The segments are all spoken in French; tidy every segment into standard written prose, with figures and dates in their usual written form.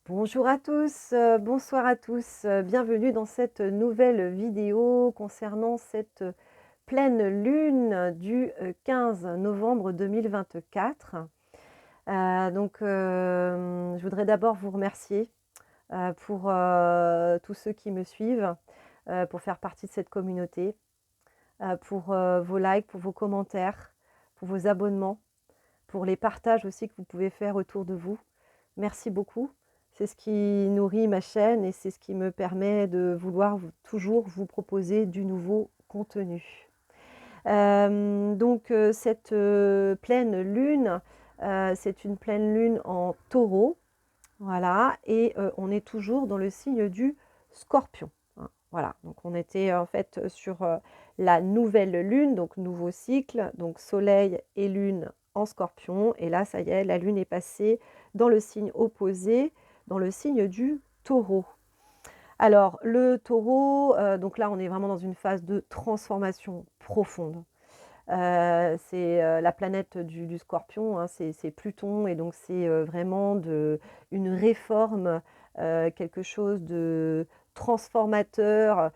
Bonjour à tous, bonsoir à tous, bienvenue dans cette nouvelle vidéo concernant cette pleine lune du 15 novembre 2024. Je voudrais d'abord vous remercier pour tous ceux qui me suivent, pour faire partie de cette communauté, pour vos likes, pour vos commentaires, pour vos abonnements, pour les partages aussi que vous pouvez faire autour de vous. Merci beaucoup. C'est ce qui nourrit ma chaîne et c'est ce qui me permet de vouloir toujours vous proposer du nouveau contenu. Cette pleine lune, c'est une pleine lune en taureau, voilà, et on est toujours dans le signe du scorpion, hein, voilà. Donc on était en fait sur la nouvelle lune, donc nouveau cycle, donc soleil et lune en scorpion, et là ça y est, la lune est passée dans le signe opposé, dans le signe du taureau. Alors le taureau, donc là on est vraiment dans une phase de transformation profonde. C'est la planète du scorpion, hein, c'est Pluton, et donc c'est vraiment une réforme, quelque chose de transformateur,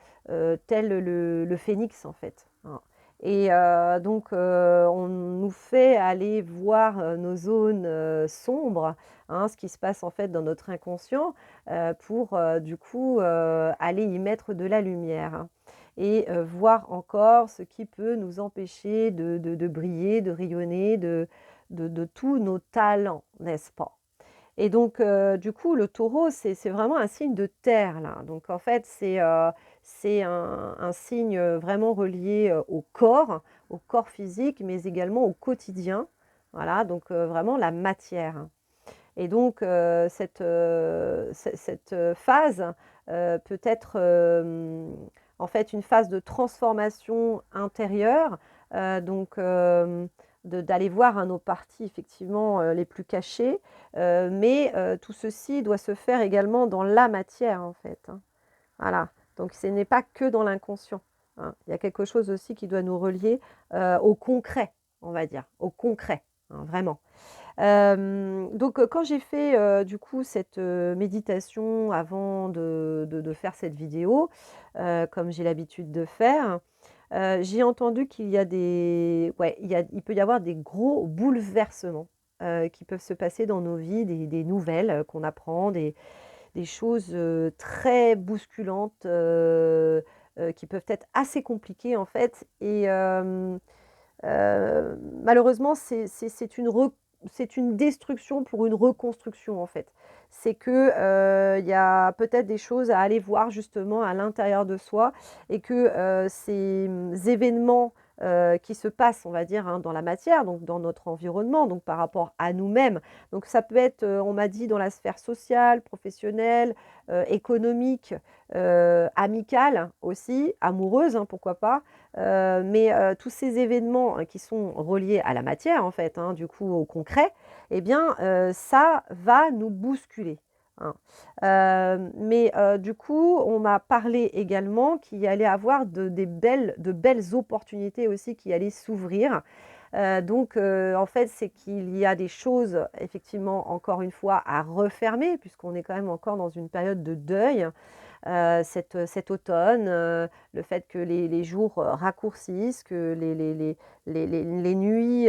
tel le phénix en fait, hein. Et on nous fait aller voir nos zones sombres, hein, ce qui se passe en fait dans notre inconscient, pour du coup aller y mettre de la lumière, hein, et voir encore ce qui peut nous empêcher de briller, de rayonner, de tous nos talents, n'est-ce pas? Et donc du coup, le taureau, c'est vraiment un signe de terre là. Donc en fait, c'est un signe vraiment relié au corps physique, mais également au quotidien. Voilà, donc vraiment la matière. Et donc cette phase peut être en fait une phase de transformation intérieure, donc d'aller voir, hein, nos parties effectivement les plus cachées, mais tout ceci doit se faire également dans la matière en fait, hein. Voilà, donc ce n'est pas que dans l'inconscient, hein. Il y a quelque chose aussi qui doit nous relier au concret, on va dire, au concret, hein, vraiment. Quand j'ai fait, du coup cette méditation avant de faire cette vidéo, comme j'ai l'habitude de faire, j'ai entendu qu'il y a des ouais, il peut y avoir des gros bouleversements, qui peuvent se passer dans nos vies, des nouvelles, qu'on apprend, des choses, très bousculantes, qui peuvent être assez compliquées en fait, et malheureusement, c'est une destruction pour une reconstruction, en fait. C'est que, il y a peut-être des choses à aller voir justement à l'intérieur de soi, et que, ces, événements, qui se passent, on va dire, hein, dans la matière, donc dans notre environnement, donc par rapport à nous-mêmes. Donc ça peut être, on m'a dit dans la sphère sociale, professionnelle, économique, amicale aussi, amoureuse, hein, pourquoi pas. Tous ces événements, qui sont reliés à la matière en fait, hein, du coup au concret, eh bien, ça va nous bousculer, hein. Du coup, on m'a parlé également qu'il y allait avoir de belles opportunités aussi qui allaient s'ouvrir. En fait, c'est qu'il y a des choses effectivement, encore une fois, à refermer, puisqu'on est quand même encore dans une période de deuil. Cet automne, le fait que les jours raccourcissent, que les nuits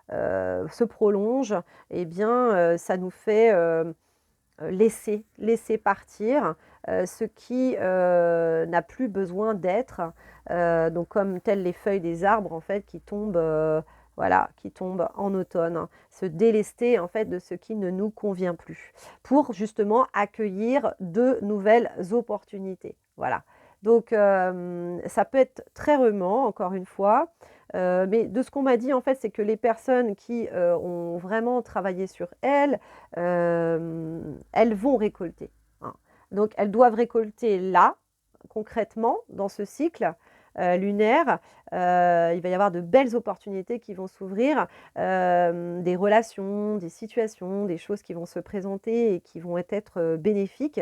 se prolongent, eh bien, ça nous fait laisser partir ce qui n'a plus besoin d'être, donc comme telles les feuilles des arbres en fait qui tombent, voilà, qui tombent en automne, hein. Se délester en fait de ce qui ne nous convient plus, pour justement accueillir de nouvelles opportunités. Voilà. Ça peut être très remuant, encore une fois, mais de ce qu'on m'a dit en fait, c'est que les personnes qui ont vraiment travaillé sur elles, elles vont récolter, hein. Donc elles doivent récolter là, concrètement, dans ce cycle lunaire. Il va y avoir de belles opportunités qui vont s'ouvrir, des relations, des situations, des choses qui vont se présenter et qui vont être bénéfiques.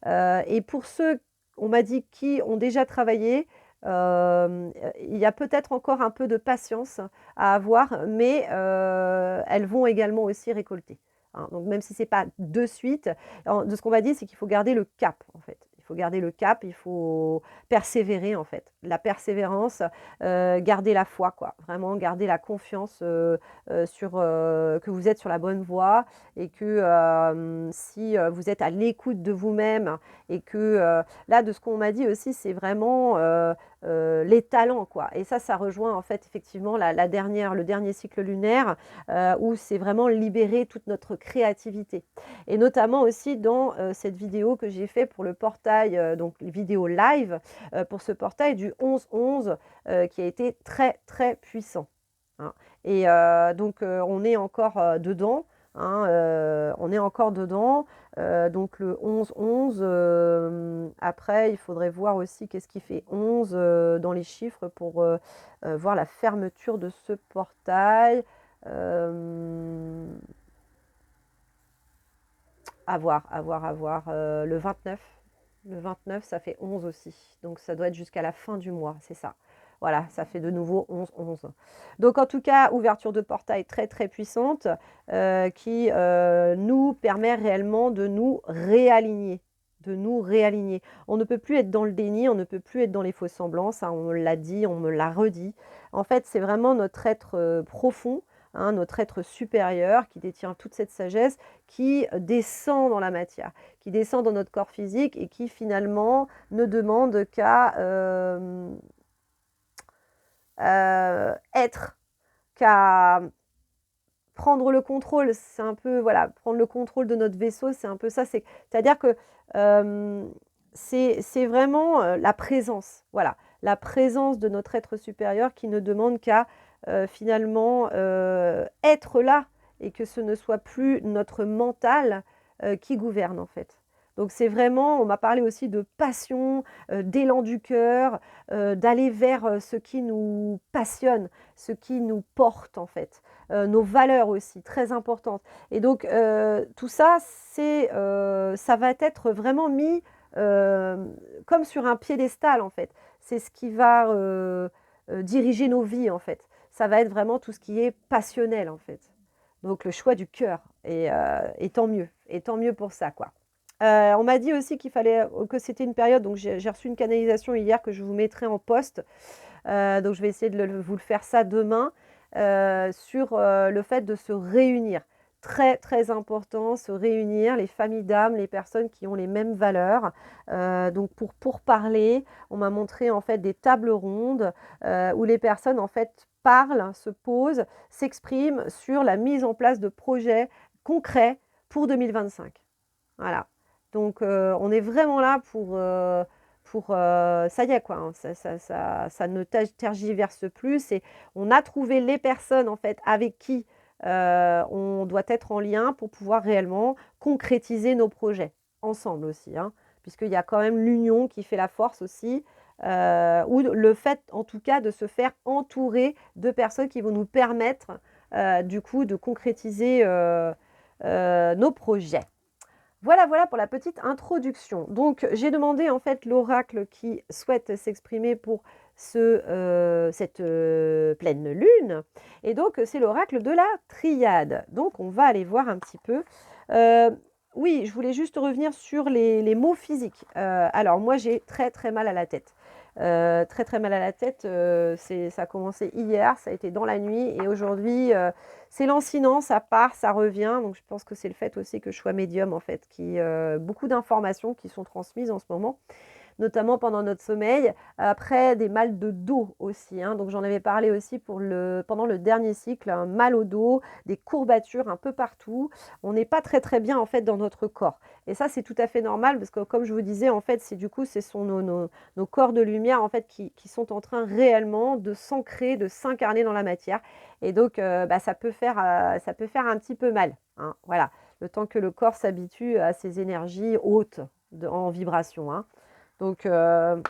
Et pour ceux, on m'a dit, qui ont déjà travaillé, il y a peut-être encore un peu de patience à avoir, mais elles vont également aussi récolter. hein. Donc même si c'est pas de suite, de ce qu'on m'a dit, c'est qu'il faut garder le cap, en fait. Il faut garder le cap, il faut persévérer, en fait. La persévérance, garder la foi, quoi. Vraiment garder la confiance, sur, que vous êtes sur la bonne voie et que, si, vous êtes à l'écoute de vous-même et que, là, de ce qu'on m'a dit aussi, c'est vraiment, les talents, quoi. Et ça rejoint, en fait, effectivement, le dernier cycle lunaire, où c'est vraiment libérer toute notre créativité. Et notamment aussi dans, cette vidéo que j'ai fait pour le portail, donc vidéo live, pour ce portail du 11-11, qui a été très, très puissant, hein. Et donc on est encore, dedans, hein, on est encore dedans. Donc le 11-11, après il faudrait voir aussi qu'est-ce qui fait 11, dans les chiffres pour, voir la fermeture de ce portail. À voir, à voir, à voir. Le 29. Le 29, ça fait 11 aussi. Donc ça doit être jusqu'à la fin du mois, c'est ça. Voilà, ça fait de nouveau 11-11. Donc en tout cas, ouverture de portail très très puissante, qui nous permet réellement de nous réaligner. De nous réaligner. On ne peut plus être dans le déni, on ne peut plus être dans les fausses semblances, hein, on me l'a dit, on me l'a redit. En fait, c'est vraiment notre être profond, hein, notre être supérieur qui détient toute cette sagesse, qui descend dans la matière, qui descend dans notre corps physique et qui finalement ne demande qu'à être, qu'à prendre le contrôle. C'est un peu, voilà, prendre le contrôle de notre vaisseau, c'est un peu ça. C'est-à-dire que c'est vraiment la présence, voilà, la présence de notre être supérieur qui ne demande qu'à finalement être là et que ce ne soit plus notre mental qui gouverne en fait. Donc c'est vraiment, on m'a parlé aussi de passion, d'élan du cœur, d'aller vers ce qui nous passionne, ce qui nous porte en fait. Nos valeurs aussi, très importantes. Et donc tout ça, ça va être vraiment mis comme sur un piédestal en fait. C'est ce qui va diriger nos vies en fait. Ça va être vraiment tout ce qui est passionnel en fait. Donc le choix du cœur. Et tant mieux pour ça quoi. On m'a dit aussi qu'il fallait que c'était une période, donc j'ai reçu une canalisation hier que je vous mettrai en post. Donc je vais essayer de vous le faire ça demain, sur le fait de se réunir. Très très important, se réunir, les familles d'âmes, les personnes qui ont les mêmes valeurs. Donc pour parler, on m'a montré en fait des tables rondes où les personnes en fait parlent, se posent, s'expriment sur la mise en place de projets concrets pour 2025. Voilà. Donc on est vraiment là pour ça y est quoi, hein, ça ne tergiverse plus et on a trouvé les personnes en fait avec qui on doit être en lien pour pouvoir réellement concrétiser nos projets ensemble aussi, hein, puisqu'il y a quand même l'union qui fait la force aussi, ou le fait en tout cas de se faire entourer de personnes qui vont nous permettre du coup de concrétiser nos projets. Voilà, voilà pour la petite introduction. Donc, j'ai demandé en fait l'oracle qui souhaite s'exprimer pour cette pleine lune. Et donc, c'est l'oracle de la triade. Donc, on va aller voir un petit peu. Oui, je voulais juste revenir sur les mots physiques. Alors, moi, j'ai très, très mal à la tête. Très, très mal à la tête. Ça a commencé hier, ça a été dans la nuit. Et aujourd'hui, c'est lancinant, ça part, ça revient. Donc, je pense que c'est le fait aussi que je sois médium, en fait, beaucoup d'informations qui sont transmises en ce moment, notamment pendant notre sommeil. Après, des mal de dos aussi, hein. Donc, j'en avais parlé aussi pendant le dernier cycle, un mal au dos, des courbatures un peu partout. On n'est pas très, très bien, en fait, dans notre corps. Et ça, c'est tout à fait normal parce que, comme je vous disais, en fait, ce sont nos corps de lumière, en fait, qui sont en train réellement de s'ancrer, de s'incarner dans la matière. Et donc, ça peut faire un petit peu mal, hein. Voilà, le temps que le corps s'habitue à ces énergies hautes en vibration, hein. Donc, ne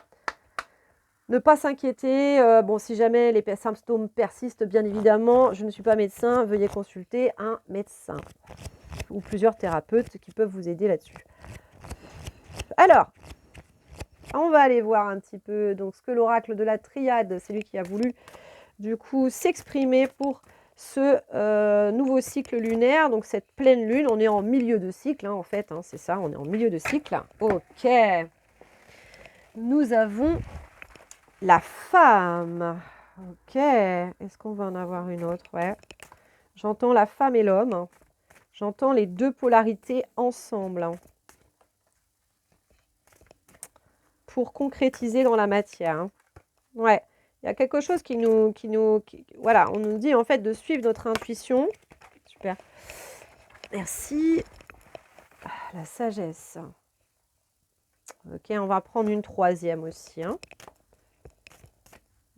pas s'inquiéter. Bon, si jamais les symptômes persistent, bien évidemment, je ne suis pas médecin, veuillez consulter un médecin ou plusieurs thérapeutes qui peuvent vous aider là-dessus. Alors, on va aller voir un petit peu donc, ce que l'oracle de la triade, c'est lui qui a voulu du coup s'exprimer pour ce nouveau cycle lunaire, donc cette pleine lune. On est en milieu de cycle, hein, en fait, hein, c'est ça, on est en milieu de cycle. Ok. Nous avons la femme. Ok. Est-ce qu'on va en avoir une autre? Ouais. J'entends la femme et l'homme. J'entends les deux polarités ensemble pour concrétiser dans la matière. Hein. Ouais. Il y a quelque chose voilà, on nous dit en fait de suivre notre intuition. Super. Merci. Ah, la sagesse. Ok, on va prendre une troisième aussi. Hein.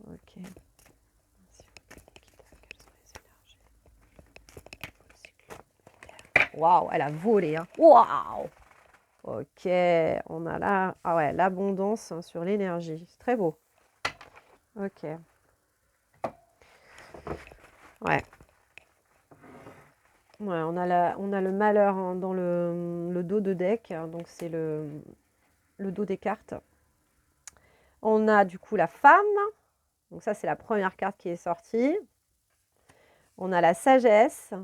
Ok. Waouh, elle a volé. Hein. Waouh. Ok, on a là, ah ouais, l'abondance sur l'énergie. C'est très beau. Ok. Ouais. Ouais, on a le malheur hein, dans le dos de deck, donc c'est le dos des cartes. On a du coup la femme, donc ça c'est la première carte qui est sortie. On a la sagesse.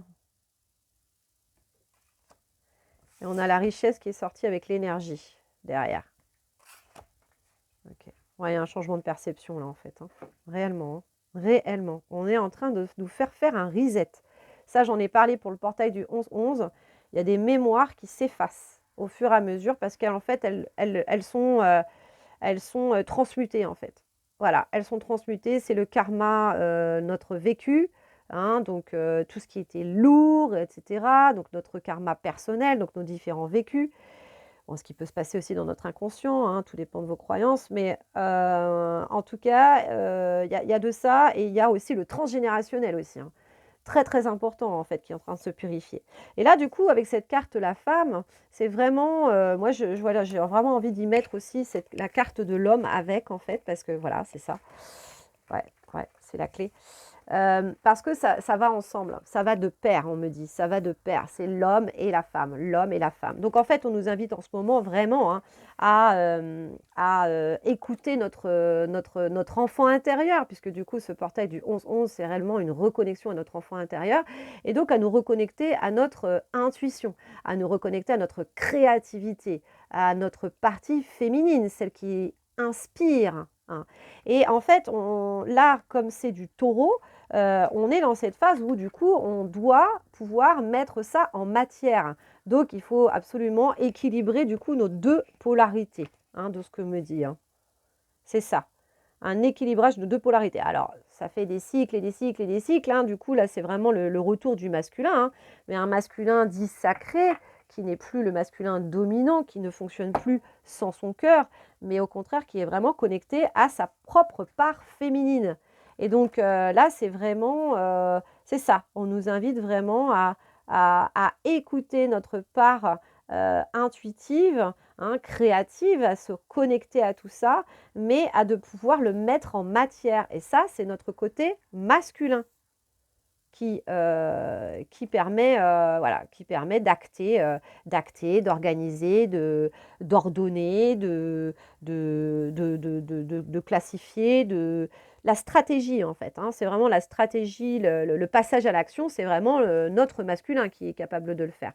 Et on a la richesse qui est sortie avec l'énergie derrière. Ok. Ouais, il y a un changement de perception là en fait, hein. Réellement. Hein. Réellement. On est en train de nous faire un reset. Ça, j'en ai parlé pour le portail du 11-11. Il y a des mémoires qui s'effacent au fur et à mesure parce qu'en fait, elles sont transmutées en fait. Voilà, elles sont transmutées. C'est le karma, notre vécu. Hein, donc, tout ce qui était lourd, etc. Donc, notre karma personnel, donc nos différents vécus. Bon, ce qui peut se passer aussi dans notre inconscient, hein, tout dépend de vos croyances, mais en tout cas, y a de ça et il y a aussi le transgénérationnel aussi, hein. Très, très important en fait, qui est en train de se purifier. Et là, du coup, avec cette carte la femme, c'est vraiment, moi, voilà, j'ai vraiment envie d'y mettre aussi la carte de l'homme avec en fait, parce que voilà, c'est ça. Ouais, ouais, c'est la clé. Parce que ça va ensemble, ça va de pair, on me dit, ça va de pair, c'est l'homme et la femme, l'homme et la femme. Donc en fait, on nous invite en ce moment vraiment hein, à écouter notre enfant intérieur, puisque du coup, ce portail du 11-11, c'est réellement une reconnexion à notre enfant intérieur, et donc à nous reconnecter à notre intuition, à nous reconnecter à notre créativité, à notre partie féminine, celle qui inspire. Hein. Et en fait, là, comme c'est du taureau, on est dans cette phase où du coup on doit pouvoir mettre ça en matière. Donc il faut absolument équilibrer du coup nos deux polarités, hein, de ce que me dit. Hein. C'est ça, un équilibrage de deux polarités. Alors ça fait des cycles et des cycles et des cycles. Hein. Du coup là c'est vraiment le retour du masculin, hein. Mais un masculin dit sacré, qui n'est plus le masculin dominant, qui ne fonctionne plus sans son cœur, mais au contraire qui est vraiment connecté à sa propre part féminine. Et donc là, c'est vraiment, c'est ça, on nous invite vraiment à écouter notre part intuitive, hein, créative, à se connecter à tout ça, mais à de pouvoir le mettre en matière. Et ça, c'est notre côté masculin qui permet, voilà, qui permet d'acter, d'organiser, d'ordonner, de classifier, la stratégie en fait. Hein. C'est vraiment la stratégie, le passage à l'action, c'est vraiment notre masculin qui est capable de le faire.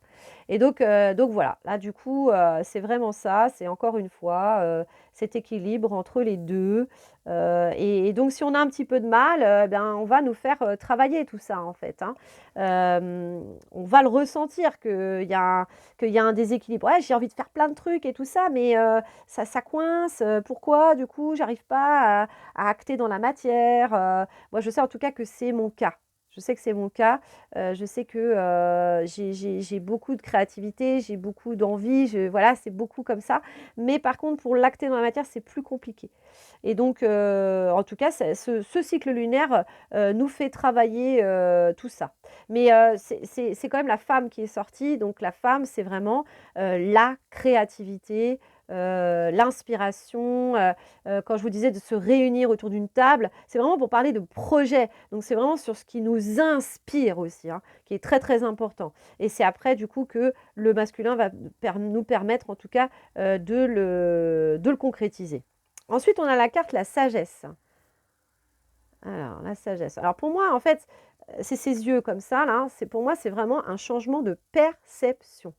Et donc voilà, là du coup, c'est vraiment ça, c'est encore une fois cet équilibre entre les deux. Et donc, si on a un petit peu de mal, ben, on va nous faire travailler tout ça, en fait. Hein. On va le ressentir qu'il y a un déséquilibre. Ouais, j'ai envie de faire plein de trucs et tout ça, mais ça coince. Pourquoi, du coup, j'arrive pas à acter dans la matière moi, je sais en tout cas que c'est mon cas. Je sais que c'est mon cas. Je sais que j'ai beaucoup de créativité, j'ai beaucoup d'envie. Voilà, c'est beaucoup comme ça. Mais par contre, pour l'acter dans la matière, c'est plus compliqué. Et donc, en tout cas, ce cycle lunaire nous fait travailler tout ça. Mais c'est quand même la femme qui est sortie. Donc, la femme, c'est vraiment la créativité, l'inspiration. Quand je vous disais de se réunir autour d'une table, c'est vraiment pour parler de projet. Donc, c'est vraiment sur ce qui nous inspire aussi, hein, qui est très, très important. Et c'est après, du coup, que le masculin va nous permettre, en tout cas, de le concrétiser. Ensuite, on a la carte la sagesse. Alors, la sagesse. Alors, pour moi, en fait, c'est ses yeux comme ça, là, pour moi, c'est vraiment un changement de perception.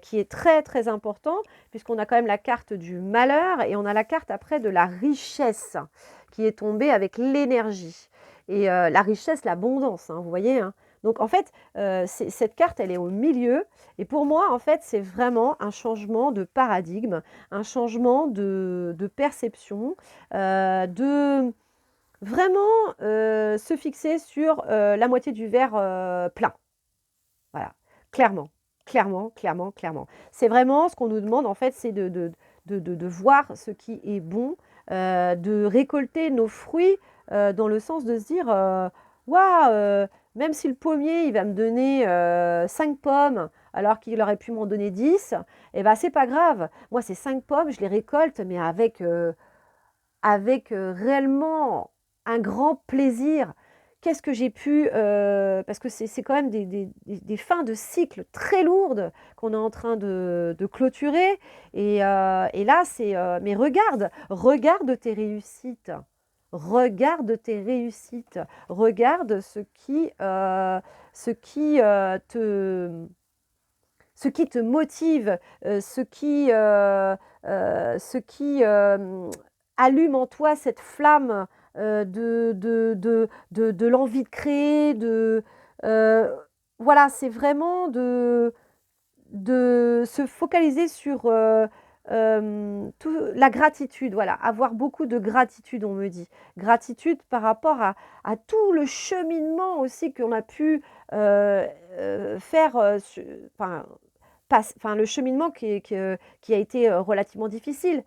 Qui est très, très important, puisqu'on a quand même la carte du malheur et on a la carte après de la richesse qui est tombée avec l'énergie. Et la richesse, l'abondance, hein, vous voyez, hein. Donc en fait, cette carte, elle est au milieu. Et pour moi, en fait, c'est vraiment un changement de paradigme, un changement de perception, de vraiment se fixer sur la moitié du verre plein. Voilà, clairement, clairement, clairement, clairement. C'est vraiment ce qu'on nous demande, en fait, c'est de voir ce qui est bon, de récolter nos fruits dans le sens de se dire, waouh, même si le pommier, il va me donner 5 pommes, alors qu'il aurait pu m'en donner 10, eh ben, c'est pas grave. Moi, ces 5 pommes, je les récolte, mais avec réellement un grand plaisir. Qu'est-ce que j'ai pu, parce que c'est quand même des fins de cycle très lourdes qu'on est en train de clôturer. Et là, c'est, mais regarde tes réussites. Regarde tes réussites. Regarde ce qui te motive, ce qui allume en toi cette flamme de l'envie de créer, voilà, c'est vraiment de se focaliser sur la gratitude, voilà, avoir beaucoup de gratitude, on me dit. Gratitude par rapport à tout le cheminement aussi qu'on a pu faire, enfin, le cheminement qui a été relativement difficile,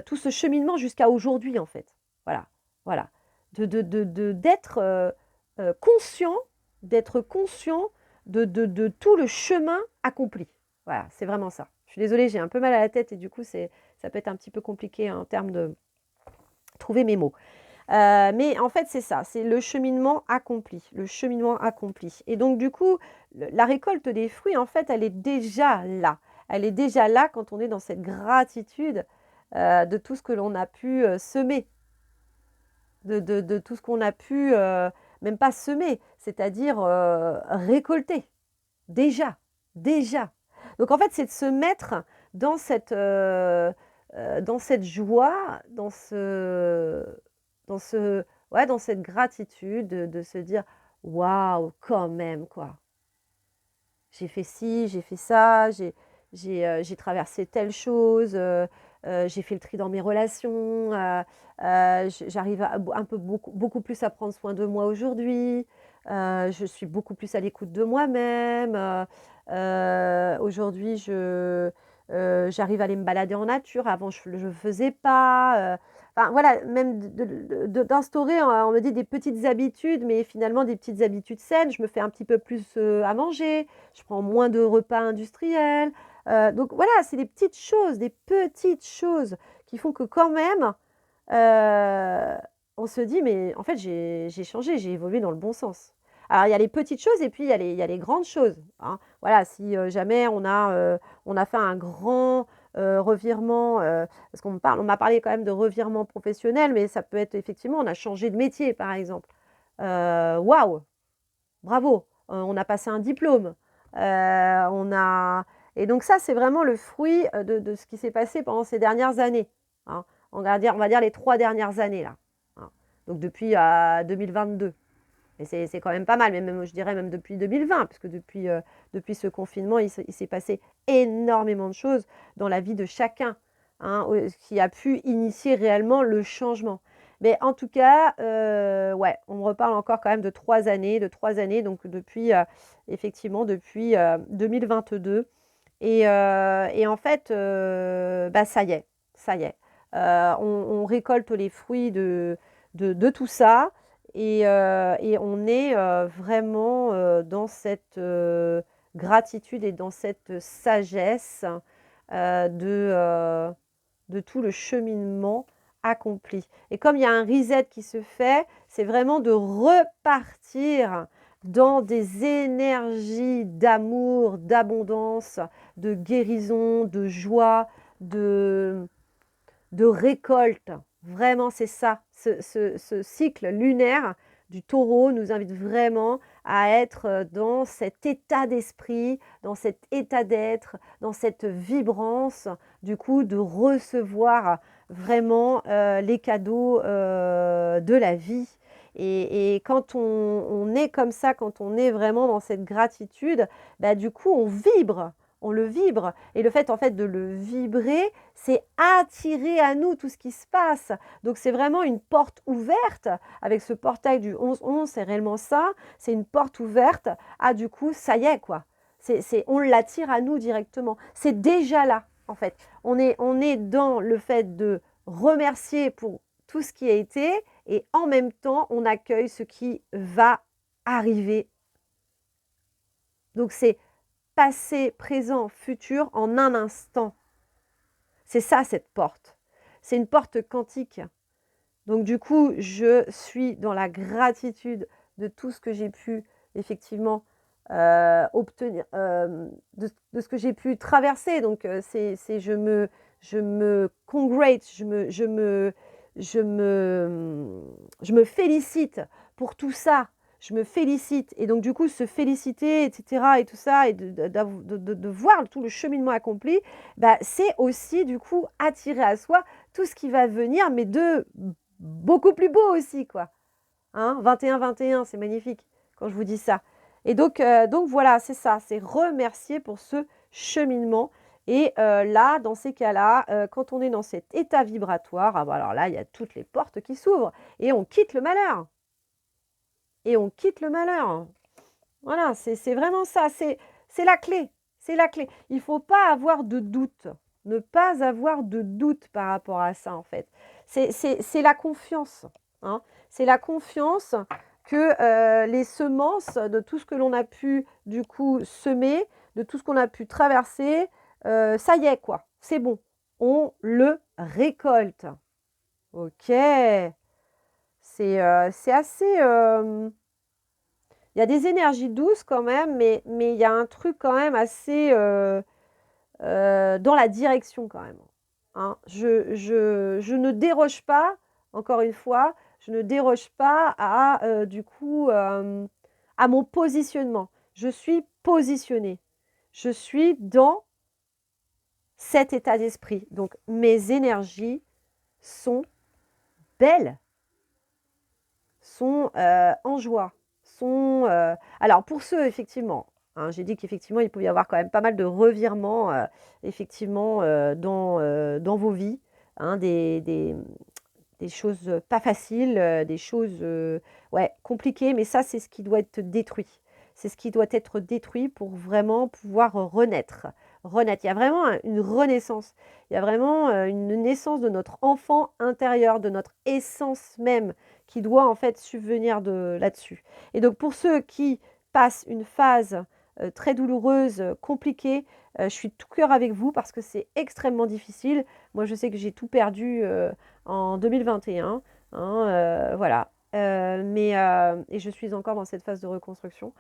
tout ce cheminement jusqu'à aujourd'hui, en fait. Voilà, voilà. D'être conscient, d'être conscient de tout le chemin accompli. Voilà, c'est vraiment ça. Je suis désolée, j'ai un peu mal à la tête et du coup, ça peut être un petit peu compliqué en termes de trouver mes mots. Mais en fait, c'est ça, c'est le cheminement accompli, le cheminement accompli. Et donc, du coup, la récolte des fruits, en fait, elle est déjà là. Elle est déjà là quand on est dans cette gratitude de tout ce que l'on a pu semer, de tout ce qu'on a pu, même pas semer, c'est-à-dire récolter. Déjà, déjà. Donc, en fait, c'est de se mettre dans cette joie, dans ce ouais, dans cette gratitude de se dire: «Waouh, quand même, quoi. J'ai fait ci, j'ai fait ça, j'ai traversé telle chose, j'ai fait le tri dans mes relations, j'arrive à un peu beaucoup plus à prendre soin de moi aujourd'hui, je suis beaucoup plus à l'écoute de moi-même, aujourd'hui j'arrive à aller me balader en nature, avant je le faisais pas, enfin voilà, même d'instaurer, on me dit des petites habitudes, mais finalement des petites habitudes saines. Je me fais un petit peu plus, à manger, je prends moins de repas industriels. Donc voilà, c'est des petites choses qui font que quand même, on se dit: «Mais en fait, j'ai changé, j'ai évolué dans le bon sens». Alors il y a les petites choses et puis il y a les grandes choses, hein. Voilà, si, jamais on a fait un grand, revirement, parce on m'a parlé quand même de revirement professionnel, mais ça peut être effectivement, on a changé de métier, par exemple. Waouh! Bravo, on a passé un diplôme, on a et donc ça, c'est vraiment le fruit, de ce qui s'est passé pendant ces dernières années, hein. On va dire les 3 dernières années là, hein. Donc depuis, 2022 et c'est quand même pas mal, mais même je dirais même depuis 2020 parce que depuis ce confinement, il s'est passé énormément de choses dans la vie de chacun, hein, qui a pu initier réellement le changement. Mais en tout cas, ouais, on me reparle encore quand même de 3 années, donc depuis, effectivement depuis, 2022 et en fait, bah, ça y est, ça y est. On récolte les fruits de tout ça et on est, vraiment, dans cette, gratitude et dans cette sagesse, de tout le cheminement accompli. Et comme il y a un reset qui se fait, c'est vraiment de repartir dans des énergies d'amour, d'abondance, de guérison, de joie, de récolte. Vraiment, c'est ça. Ce cycle lunaire du taureau nous invite vraiment à être dans cet état d'esprit, dans cet état d'être, dans cette vibrance, du coup, de recevoir vraiment les cadeaux de la vie. Et quand on est comme ça, quand on est vraiment dans cette gratitude, bah, du coup, on le vibre. Et le fait, en fait, de le vibrer, c'est attirer à nous tout ce qui se passe. Donc, c'est vraiment une porte ouverte. Avec ce portail du 11-11, c'est réellement ça. C'est une porte ouverte. Ah, du coup, ça y est, quoi. On l'attire à nous directement. C'est déjà là, en fait. On est dans le fait de remercier pour tout ce qui a été et en même temps, on accueille ce qui va arriver. Donc, c'est passé, présent, futur en un instant. C'est ça, cette porte. C'est une porte quantique. Donc, du coup, je suis dans la gratitude de tout ce que j'ai pu, effectivement, obtenir, de ce que j'ai pu traverser. Donc, je me congrate, je me félicite pour tout ça. Je me félicite. Et donc, du coup, se féliciter, etc., et tout ça, et de voir tout le cheminement accompli, bah, c'est aussi, du coup, attirer à soi tout ce qui va venir, mais de beaucoup plus beau aussi, quoi. Hein, 21-21, c'est magnifique quand je vous dis ça. Et donc voilà, c'est ça, c'est remercier pour ce cheminement. Et là, dans ces cas-là, quand on est dans cet état vibratoire, ah bah alors là, il y a toutes les portes qui s'ouvrent et on quitte le malheur. Et on quitte le malheur. Voilà, c'est vraiment ça, c'est la clé. C'est la clé. Il ne faut pas avoir de doute. Ne pas avoir de doute par rapport à ça, en fait. C'est la confiance. Hein. C'est la confiance que les semences de tout ce que l'on a pu, du coup, semer, de tout ce qu'on a pu traverser, ça y est, quoi. C'est bon. On le récolte. Ok. C'est assez... il y a des énergies douces quand même, mais il y a un truc quand même assez dans la direction quand même. Hein. Je ne déroge pas, encore une fois, je ne déroge pas à, du coup, à mon positionnement. Je suis positionnée. Je suis dans cet état d'esprit. Donc, mes énergies sont belles, sont en joie. Alors, pour ceux, effectivement, hein, j'ai dit qu'effectivement, il pouvait y avoir quand même pas mal de revirements, effectivement, dans vos vies, hein, des choses pas faciles, des choses ouais, compliquées, mais ça, c'est ce qui doit être détruit. C'est ce qui doit être détruit pour vraiment pouvoir renaître. Renaître. Il y a vraiment une renaissance. Il y a vraiment une naissance de notre enfant intérieur, de notre essence même, qui doit en fait subvenir là-dessus. Et donc pour ceux qui passent une phase très douloureuse, compliquée, je suis de tout cœur avec vous parce que c'est extrêmement difficile. Moi, je sais que j'ai tout perdu en 2021. Hein, voilà. Et je suis encore dans cette phase de reconstruction.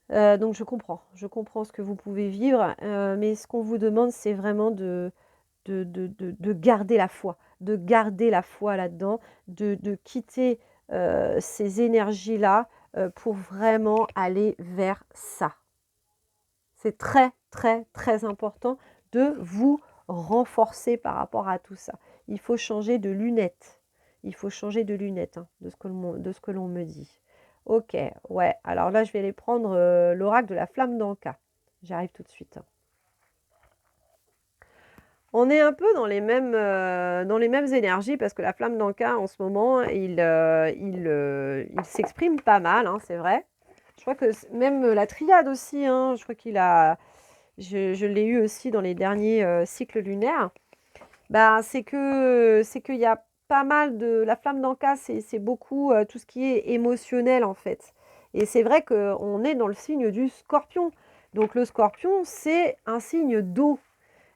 Donc je comprends ce que vous pouvez vivre, mais ce qu'on vous demande, c'est vraiment de garder la foi, de garder la foi là-dedans, de quitter ces énergies-là pour vraiment aller vers ça. C'est très, très, très important de vous renforcer par rapport à tout ça. Il faut changer de lunettes. Il faut changer de lunettes, hein, de ce que l'on me dit. Ok, ouais. Alors là, je vais aller prendre l'oracle de la flamme d'Anka. J'arrive tout de suite. On est un peu dans les mêmes énergies parce que la flamme d'Anka, en ce moment, il s'exprime pas mal, hein, c'est vrai. Je crois que même la triade aussi, hein, je crois qu'il a... Je l'ai eu aussi dans les derniers cycles lunaires. Bah, c'est qu'il y a pas mal de... La flamme d'Anka, c'est beaucoup tout ce qui est émotionnel, en fait. Et c'est vrai qu'on est dans le signe du scorpion. Donc le scorpion, c'est un signe d'eau.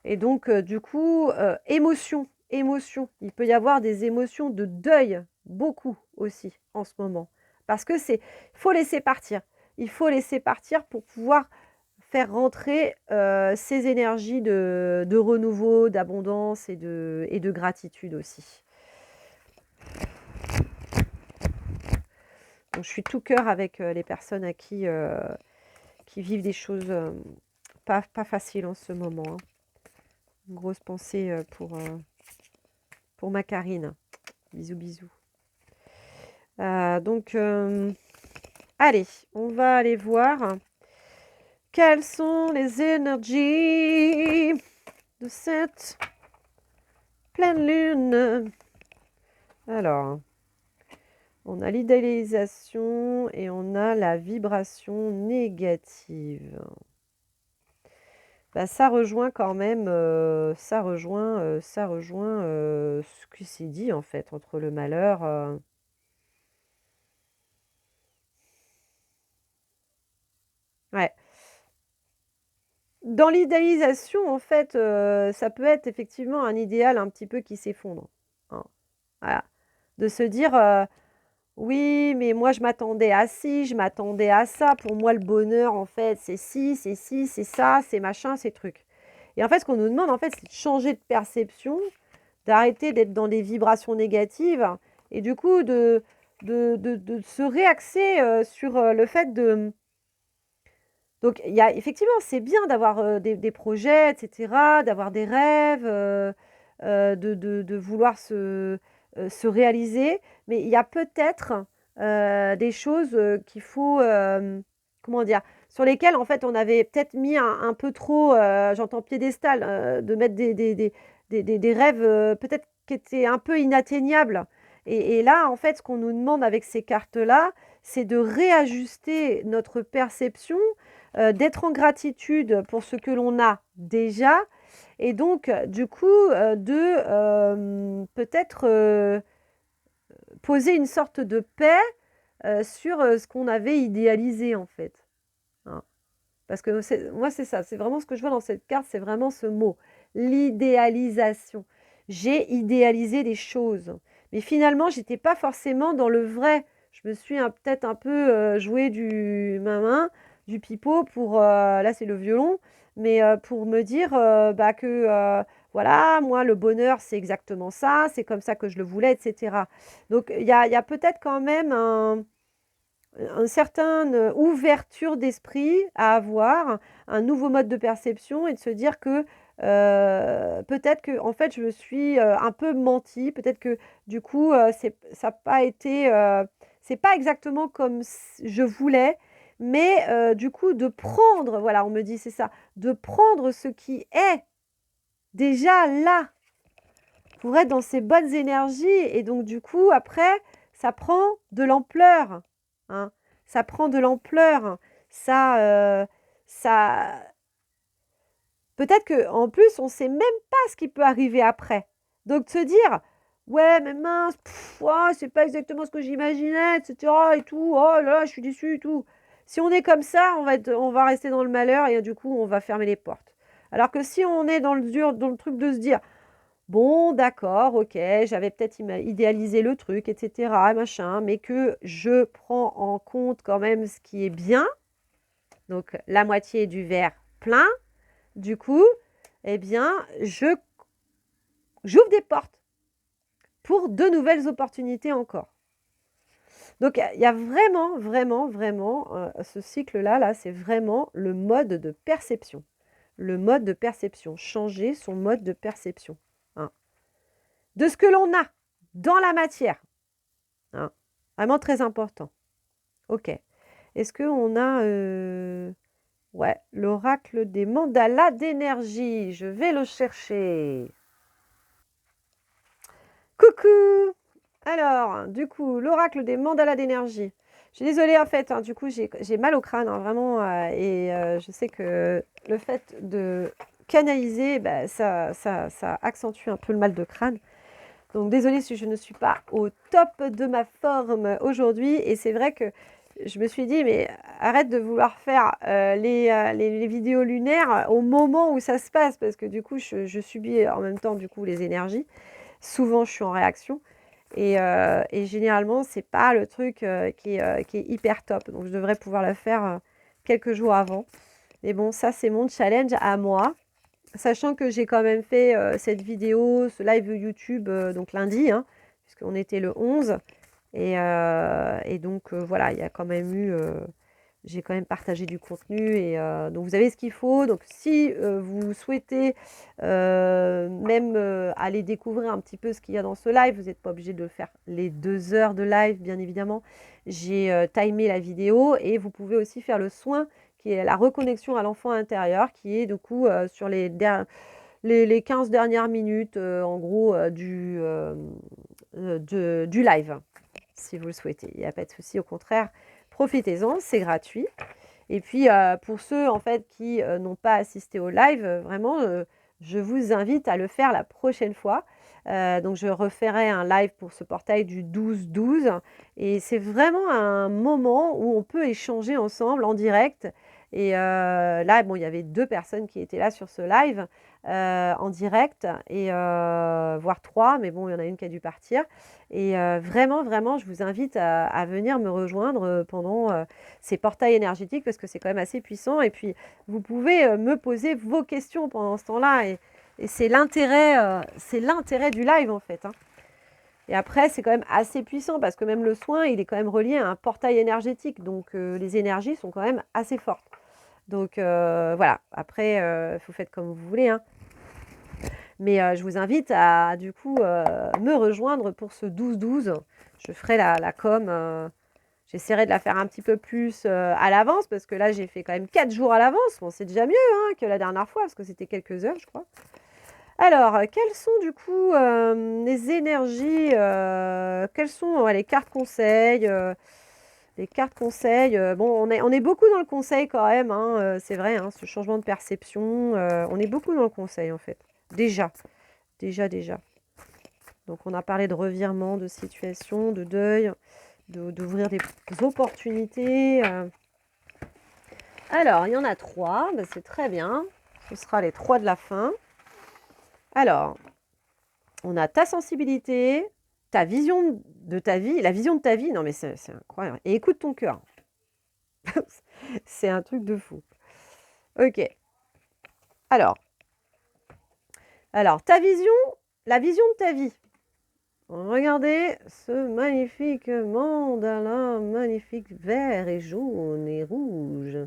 Et donc, du coup, émotion. Il peut y avoir des émotions de deuil, beaucoup aussi, en ce moment. Parce que il faut laisser partir. Il faut laisser partir pour pouvoir faire rentrer ces énergies de renouveau, d'abondance et de gratitude aussi. Donc, je suis tout cœur avec les personnes à qui vivent des choses pas faciles en ce moment. Hein. Une grosse pensée pour ma Karine. Bisous, bisous. Donc, allez, on va aller voir quelles sont les énergies de cette pleine lune. Alors, on a l'idéalisation et on a la vibration négative. Bah, ça rejoint quand même, ça rejoint ce qui s'est dit en fait entre le malheur. Ouais. Dans l'idéalisation, en fait, ça peut être effectivement un idéal un petit peu qui s'effondre. Hein. Voilà. De se dire, oui, mais moi je m'attendais à ci, je m'attendais à ça. Pour moi, le bonheur, en fait, c'est ci, c'est ci, c'est ça, c'est machin, c'est truc. Et en fait, ce qu'on nous demande, en fait, c'est de changer de perception, d'arrêter d'être dans des vibrations négatives et du coup de se réaxer sur le fait de... Donc, il y a effectivement, c'est bien d'avoir des projets, etc., d'avoir des rêves, de vouloir se réaliser, mais il y a peut-être des choses qu'il faut, comment dire, sur lesquelles, en fait, on avait peut-être mis un peu trop, j'entends piédestal, de mettre des rêves peut-être qui étaient un peu inatteignables. Et là, en fait, ce qu'on nous demande avec ces cartes-là, c'est de réajuster notre perception, d'être en gratitude pour ce que l'on a déjà et donc du coup, peut-être, poser une sorte de paix, sur, ce qu'on avait idéalisé en fait, hein. Parce que moi c'est ça, c'est vraiment ce que je vois dans cette carte, c'est vraiment ce mot, l'idéalisation. J'ai idéalisé des choses, mais finalement j'étais pas forcément dans le vrai. Je me suis peut-être un peu, joué du main du pipeau pour, là c'est le violon, mais, pour me dire, bah, que, voilà, moi le bonheur c'est exactement ça, c'est comme ça que je le voulais et cetera. Donc il y a peut-être quand même un certaine ouverture d'esprit à avoir, un nouveau mode de perception et de se dire que, peut-être que en fait, je me suis, un peu menti. Peut-être que du coup, ça a pas été, c'est pas exactement comme je voulais, mais, du coup, de prendre, voilà, on me dit, c'est ça, de prendre ce qui est déjà là, pour être dans ces bonnes énergies et donc du coup, après, ça prend de l'ampleur, hein. Ça prend de l'ampleur. Ça peut-être qu'en plus, on sait même pas ce qui peut arriver après. Donc de se dire: «Ouais, mais mince, ouah, c'est pas exactement ce que j'imaginais et cetera et tout. Oh là là, je suis déçue et tout». Si on est comme ça, on va rester dans le malheur et du coup, on va fermer les portes. Alors que si on est dans le dur, dans le truc de se dire: bon, d'accord, OK, j'avais peut-être idéalisé le truc et cetera, machin, mais que je prends en compte quand même ce qui est bien, donc la moitié du verre plein, du coup, eh bien, j'ouvre des portes pour de nouvelles opportunités encore. Donc il y a vraiment, vraiment, vraiment, ce cycle-là, là, c'est vraiment le mode de perception. Le mode de perception, changer son mode de perception, hein. De ce que l'on a dans la matière. Hein. Vraiment très important. OK. Est-ce qu'on a, ouais, l'oracle des mandalas d'énergie? Je vais le chercher. Coucou! Alors, du coup, l'oracle des mandalas d'énergie. Je suis désolée en fait, hein, du coup j'ai mal au crâne, hein, vraiment, et je sais que le fait de canaliser, bah, ça accentue un peu le mal de crâne. Donc désolée si je ne suis pas au top de ma forme aujourd'hui et c'est vrai que je me suis dit: «Mais arrête de vouloir faire, les vidéos lunaires au moment où ça se passe» parce que du coup je subis en même temps du coup les énergies. Souvent je suis en réaction et généralement c'est pas le truc, qui est hyper top. Donc je devrais pouvoir le faire, quelques jours avant. Mais bon ça c'est mon challenge à moi. Sachant que j'ai quand même fait, cette vidéo, ce live YouTube, donc lundi, hein, puisqu'on était le 11 Et donc voilà, il y a quand même eu, j'ai quand même partagé du contenu et donc vous avez ce qu'il faut. Donc si, vous souhaitez, même, aller découvrir un petit peu ce qu'il y a dans ce live, vous n'êtes pas obligé de faire les 2 heures de live, bien évidemment. J'ai, timé la vidéo et vous pouvez aussi faire le soin qui est la reconnexion à l'enfant intérieur, qui est du coup, sur les 15 dernières minutes, en gros, du live, si vous le souhaitez. Il n'y a pas de souci, au contraire, profitez-en, c'est gratuit. Et puis, pour ceux, en fait, qui, n'ont pas assisté au live, vraiment, je vous invite à le faire la prochaine fois. Donc je referai un live pour ce portail du 12/12 et c'est vraiment un moment où on peut échanger ensemble en direct et là, bon, il y avait 2 personnes qui étaient là sur ce live, en direct et voire 3, mais bon, il y en a une qui a dû partir et vraiment, vraiment, je vous invite à venir me rejoindre, pendant, ces portails énergétiques parce que c'est quand même assez puissant et puis vous pouvez, me poser vos questions pendant ce temps-là et c'est l'intérêt du live, en fait, hein. Et après, c'est quand même assez puissant parce que même le soin, il est quand même relié à un portail énergétique donc les énergies sont quand même assez fortes. Donc voilà, après, vous faites comme vous voulez, hein. Mais je vous invite à du coup, me rejoindre pour ce 12/12. Je ferai la com, j'essaierai de la faire un petit peu plus, à l'avance parce que là, j'ai fait quand même 4 jours à l'avance. Bon, c'est déjà mieux, hein, que la dernière fois parce que c'était quelques heures, je crois. Alors, quelles sont du coup, les énergies, quelles sont, ouais, les cartes conseils, les cartes conseils, bon, on est beaucoup dans le conseil quand même, hein, c'est vrai, hein, ce changement de perception, on est beaucoup dans le conseil, en fait. Déjà, déjà. Donc on a parlé de revirement, de situation, de deuil, d'ouvrir des opportunités, Alors, il y en a 3, bah, c'est très bien. Ce sera les 3 de la fin. Alors, on a ta sensibilité, ta vision de ta vie, la vision de ta vie, non mais c'est incroyable et écoute ton cœur. C'est un truc de fou. OK. Alors ta vision, la vision de ta vie. Regardez ce magnifique mandala, magnifique vert et jaune et rouge.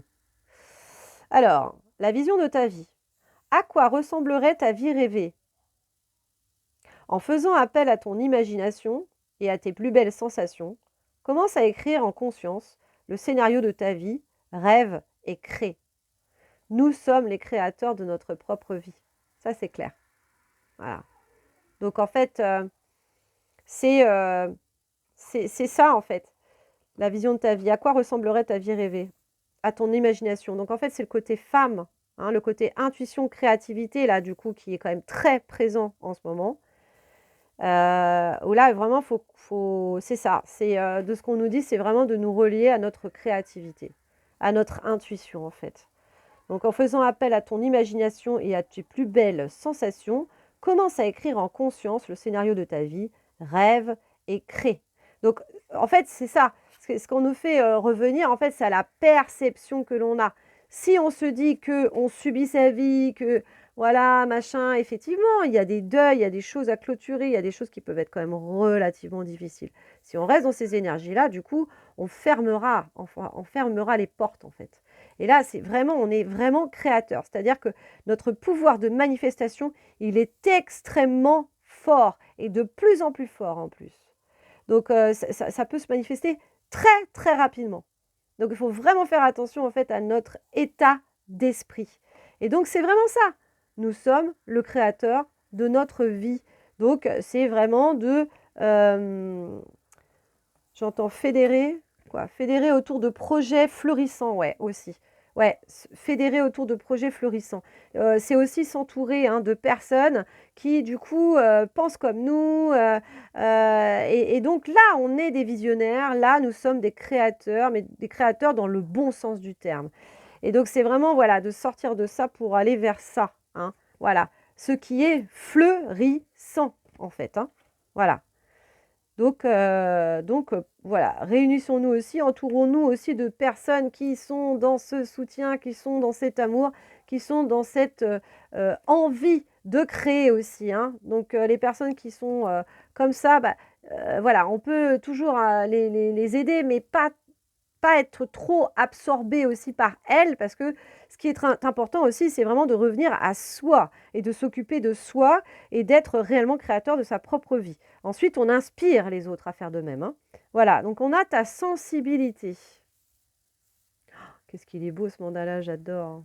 Alors, la vision de ta vie. À quoi ressemblerait ta vie rêvée? En faisant appel à ton imagination et à tes plus belles sensations, commence à écrire en conscience le scénario de ta vie, rêve et crée. Nous sommes les créateurs de notre propre vie. Ça, c'est clair. Voilà. Donc, en fait, c'est ça, en fait, la vision de ta vie. À quoi ressemblerait ta vie rêvée? À ton imagination. Donc, en fait, c'est le côté femme, hein, le côté intuition, créativité, là, du coup, qui est quand même très présent en ce moment. Où là, vraiment, c'est ça. C'est, de ce qu'on nous dit, c'est vraiment de nous relier à notre créativité, à notre intuition, en fait. Donc, en faisant appel à ton imagination et à tes plus belles sensations, commence à écrire en conscience le scénario de ta vie, rêve et crée. Donc, en fait, c'est ça. Ce qu'on nous fait revenir, en fait, c'est à la perception que l'on a. Si on se dit qu'on subit sa vie, que voilà, machin, effectivement, il y a des deuils, il y a des choses à clôturer, il y a des choses qui peuvent être quand même relativement difficiles. Si on reste dans ces énergies-là, du coup, on fermera les portes, en fait. Et là, c'est vraiment, on est vraiment créateur. C'est-à-dire que notre pouvoir de manifestation, il est extrêmement fort et de plus en plus fort en plus. Donc, ça peut se manifester très, très rapidement. Donc, il faut vraiment faire attention en fait à notre état d'esprit. Et donc, c'est vraiment ça. Nous sommes le créateur de notre vie. Donc, c'est vraiment j'entends fédérer, quoi, fédérer autour de projets florissants, ouais, aussi. Ouais, fédérer autour de projets florissants. C'est aussi s'entourer, hein, de personnes qui, du coup, pensent comme nous. Et donc là, on est des visionnaires. Là, nous sommes des créateurs, mais des créateurs dans le bon sens du terme. Et donc, c'est vraiment, voilà, de sortir de ça pour aller vers ça, hein. Voilà, ce qui est fleurissant, en fait, hein. Voilà. Donc, voilà, réunissons-nous aussi, entourons-nous aussi de personnes qui sont dans ce soutien, qui sont dans cet amour, qui sont dans cette envie de créer aussi, hein. Donc, les personnes qui sont comme ça, bah, voilà, on peut toujours les aider, mais pas être trop absorbé aussi par elles, parce que ce qui est très important aussi, c'est vraiment de revenir à soi et de s'occuper de soi et d'être réellement créateur de sa propre vie. Ensuite, on inspire les autres à faire de même, hein. Voilà, donc on a ta sensibilité. Qu'est-ce qu'il est beau ce mandala, j'adore.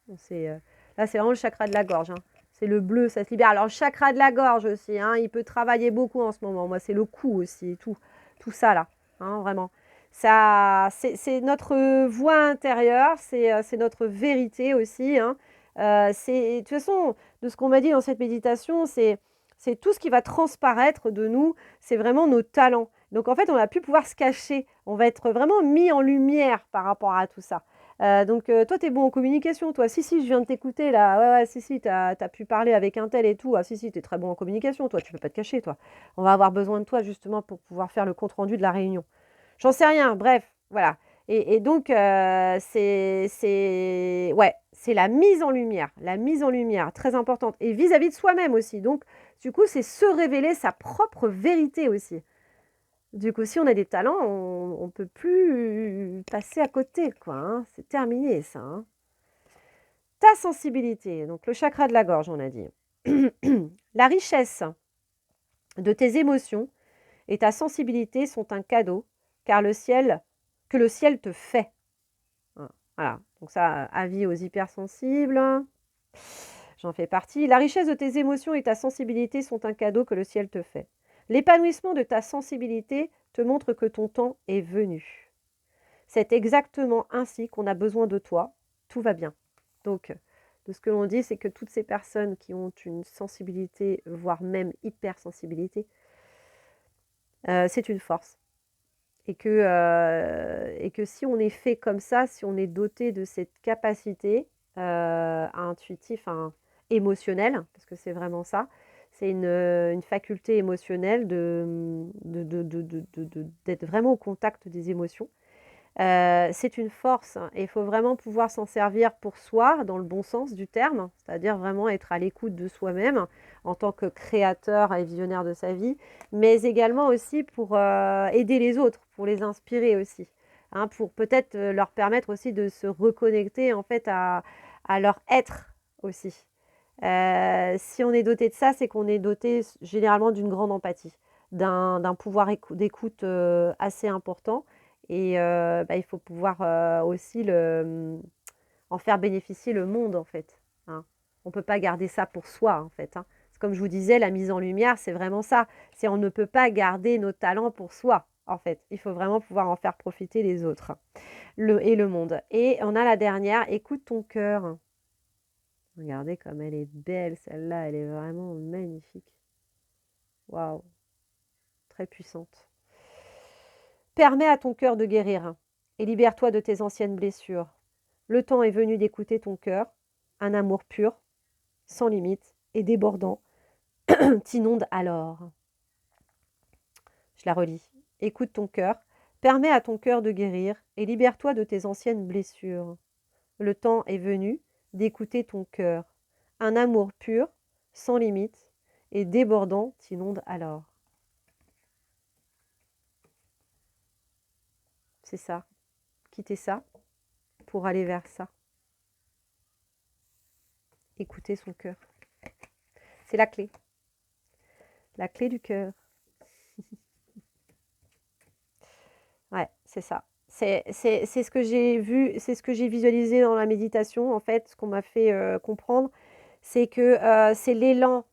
Là, c'est vraiment le chakra de la gorge, hein. C'est le bleu, ça se libère. Alors, le chakra de la gorge aussi, hein, il peut travailler beaucoup en ce moment. Moi, c'est le cou aussi, tout ça là, hein, vraiment. Ça, c'est notre voix intérieure, c'est notre vérité aussi, hein. De toute façon, de ce qu'on m'a dit dans cette méditation, c'est tout ce qui va transparaître de nous, c'est vraiment nos talents. Donc, en fait, on va plus pouvoir se cacher. On va être vraiment mis en lumière par rapport à tout ça. Toi, tu es bon en communication, toi. Si, je viens de t'écouter là. Ouais, ouais, si, tu as pu parler avec un tel et tout. Ah, si, tu es très bon en communication, toi. Tu peux pas te cacher, toi. On va avoir besoin de toi justement pour pouvoir faire le compte-rendu de la réunion. J'en sais rien, bref, voilà. Et donc, ouais, c'est la mise en lumière, très importante. Et vis-à-vis de soi-même aussi. Donc, du coup, c'est se révéler sa propre vérité aussi. Du coup, si on a des talents, on ne peut plus passer à côté, quoi, hein. C'est terminé, ça, hein. Ta sensibilité, donc le chakra de la gorge, on a dit. La richesse de tes émotions et ta sensibilité sont un cadeau, car que le ciel te fait. Voilà, donc ça, avis aux hypersensibles. J'en fais partie. La richesse de tes émotions et ta sensibilité sont un cadeau que le ciel te fait. L'épanouissement de ta sensibilité te montre que ton temps est venu. C'est exactement ainsi qu'on a besoin de toi. Tout va bien. Donc, de ce que l'on dit, c'est que toutes ces personnes qui ont une sensibilité, voire même hypersensibilité, c'est une force. Et que si on est fait comme ça, si on est doté de cette capacité intuitive, enfin, émotionnelle, parce que c'est vraiment ça, c'est une faculté émotionnelle d'être vraiment au contact des émotions. C'est une force et il faut vraiment pouvoir s'en servir pour soi, dans le bon sens du terme, c'est-à-dire vraiment être à l'écoute de soi-même en tant que créateur et visionnaire de sa vie, mais également aussi pour aider les autres, pour les inspirer aussi, hein, pour peut-être leur permettre aussi de se reconnecter en fait à leur être aussi. Si on est doté de ça, c'est qu'on est doté généralement d'une grande empathie, d'un pouvoir d'écoute assez important. Et il faut pouvoir aussi en faire bénéficier le monde, en fait, hein. On ne peut pas garder ça pour soi, en fait, hein. Comme je vous disais, la mise en lumière, c'est vraiment ça. C'est on ne peut pas garder nos talents pour soi, en fait. Il faut vraiment pouvoir en faire profiter les autres et le monde. Et on a la dernière, écoute ton cœur. Regardez comme elle est belle, celle-là, elle est vraiment magnifique. Waouh, très puissante. Permets à ton cœur de guérir et libère-toi de tes anciennes blessures. Le temps est venu d'écouter ton cœur. Un amour pur, sans limite et débordant t'inonde alors. Je la relis. Écoute ton cœur. Permets à ton cœur de guérir et libère-toi de tes anciennes blessures. Le temps est venu d'écouter ton cœur. Un amour pur, sans limite et débordant t'inonde alors. C'est ça. Quitter ça pour aller vers ça. Écouter son cœur. C'est la clé. La clé du cœur. Ouais, c'est ça. C'est ce que j'ai vu, c'est ce que j'ai visualisé dans la méditation, en fait, ce qu'on m'a fait comprendre, c'est que c'est l'élan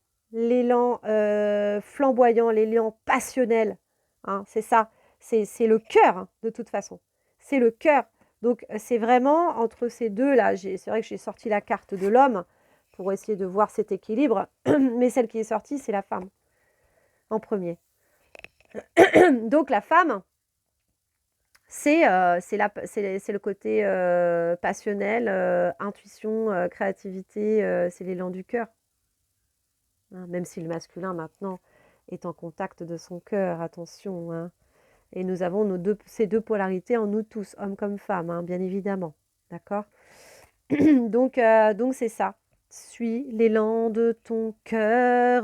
flamboyant, l'élan passionnel, hein, c'est ça. C'est le cœur, hein, de toute façon. C'est le cœur. Donc, c'est vraiment entre ces deux-là. C'est vrai que j'ai sorti la carte de l'homme pour essayer de voir cet équilibre, mais celle qui est sortie, c'est la femme, en premier. Donc, la femme, c'est le côté passionnel, intuition, créativité, c'est l'élan du cœur, hein, même si le masculin maintenant est en contact de son cœur, attention, hein. Et nous avons ces deux polarités en nous tous, hommes comme femmes, hein, bien évidemment, d'accord. Donc c'est ça, suis l'élan de ton cœur,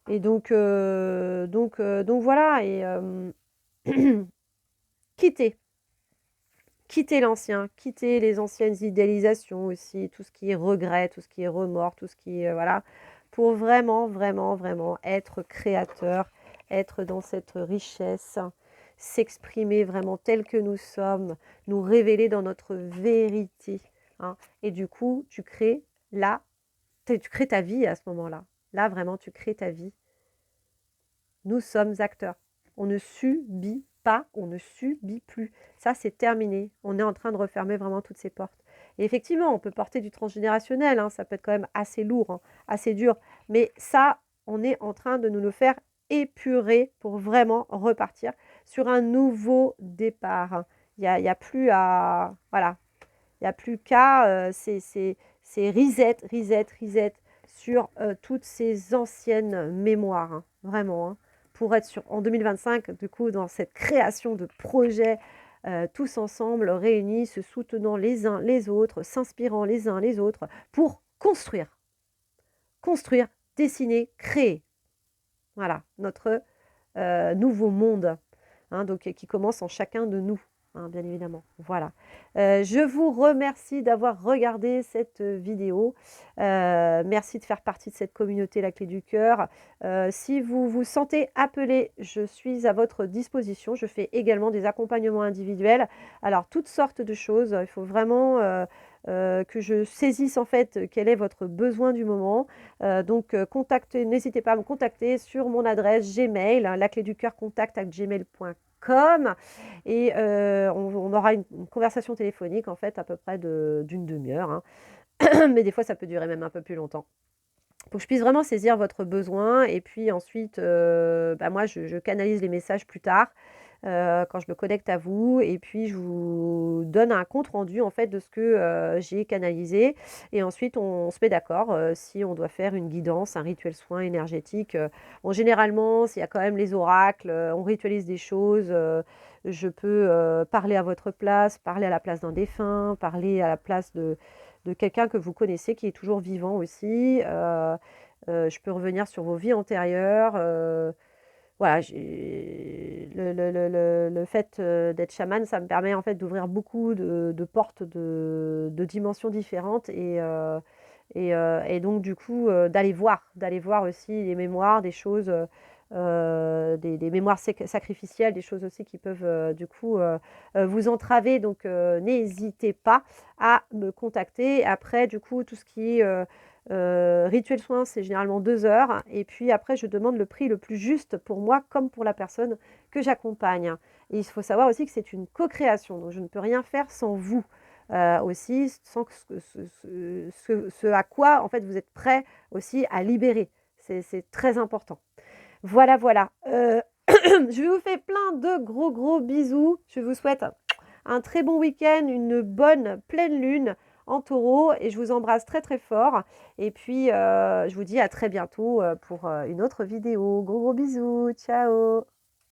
Et donc voilà, et quitter, quitter l'ancien, quitter les anciennes idéalisations aussi, tout ce qui est regret, tout ce qui est remords, tout ce qui est, voilà, pour vraiment, vraiment, vraiment être créateur, être dans cette richesse, s'exprimer vraiment tel que nous sommes, nous révéler dans notre vérité, hein. Et du coup, tu crées ta vie à ce moment-là. Là, vraiment, tu crées ta vie. Nous sommes acteurs. On ne subit pas, on ne subit plus. Ça, c'est terminé. On est en train de refermer vraiment toutes ces portes. Et effectivement, on peut porter du transgénérationnel, hein, ça peut être quand même assez lourd, hein, assez dur. Mais ça, on est en train de nous le faire épurer pour vraiment repartir sur un nouveau départ. Il y a plus à... Voilà. Il n'y a plus qu'à... c'est reset, reset, reset sur toutes ces anciennes mémoires. Hein, vraiment. Hein, pour être en 2025, du coup, dans cette création de projets, tous ensemble, réunis, se soutenant les uns les autres, s'inspirant les uns les autres, pour construire, construire, dessiner, créer. Voilà, notre nouveau monde, hein, donc, qui commence en chacun de nous. Hein, bien évidemment. Voilà. Je vous remercie d'avoir regardé cette vidéo. Merci de faire partie de cette communauté La Clé du Cœur. Si vous vous sentez appelé, je suis à votre disposition. Je fais également des accompagnements individuels. Alors, toutes sortes de choses. Il faut vraiment que je saisisse en fait quel est votre besoin du moment. Donc, n'hésitez pas à me contacter sur mon adresse Gmail, hein, lacléducoeur@gmail.com, et on aura une conversation téléphonique en fait à peu près d'une demi-heure, hein. Mais des fois ça peut durer même un peu plus longtemps pour que je puisse vraiment saisir votre besoin, et puis ensuite moi je canalise les messages plus tard quand je me connecte à vous, et puis je vous donne un compte rendu en fait de ce que j'ai canalisé, et ensuite on se met d'accord si on doit faire une guidance, un rituel soin énergétique. Bon, généralement, s'il y a quand même les oracles, on ritualise des choses, je peux parler à votre place, parler à la place d'un défunt, parler à la place de quelqu'un que vous connaissez qui est toujours vivant aussi. Je peux revenir sur vos vies antérieures. Voilà, le fait d'être chaman, ça me permet en fait d'ouvrir beaucoup de portes de dimensions différentes, et donc du coup d'aller voir aussi les mémoires, des choses, des mémoires sacrificielles, des choses aussi qui peuvent du coup vous entraver. Donc n'hésitez pas à me contacter. Après, du coup, tout ce qui est rituel soin, c'est généralement 2 heures. Et puis après, je demande le prix le plus juste pour moi comme pour la personne que j'accompagne. Et il faut savoir aussi que c'est une co-création, donc je ne peux rien faire sans vous. Aussi, sans ce à quoi en fait vous êtes prêt aussi à libérer. C'est très important. Voilà, voilà. Je vous fais plein de gros gros bisous. Je vous souhaite un très bon week-end, une bonne pleine lune en taureau, et je vous embrasse très très fort. Et puis je vous dis à très bientôt pour une autre vidéo. Gros gros bisous, ciao.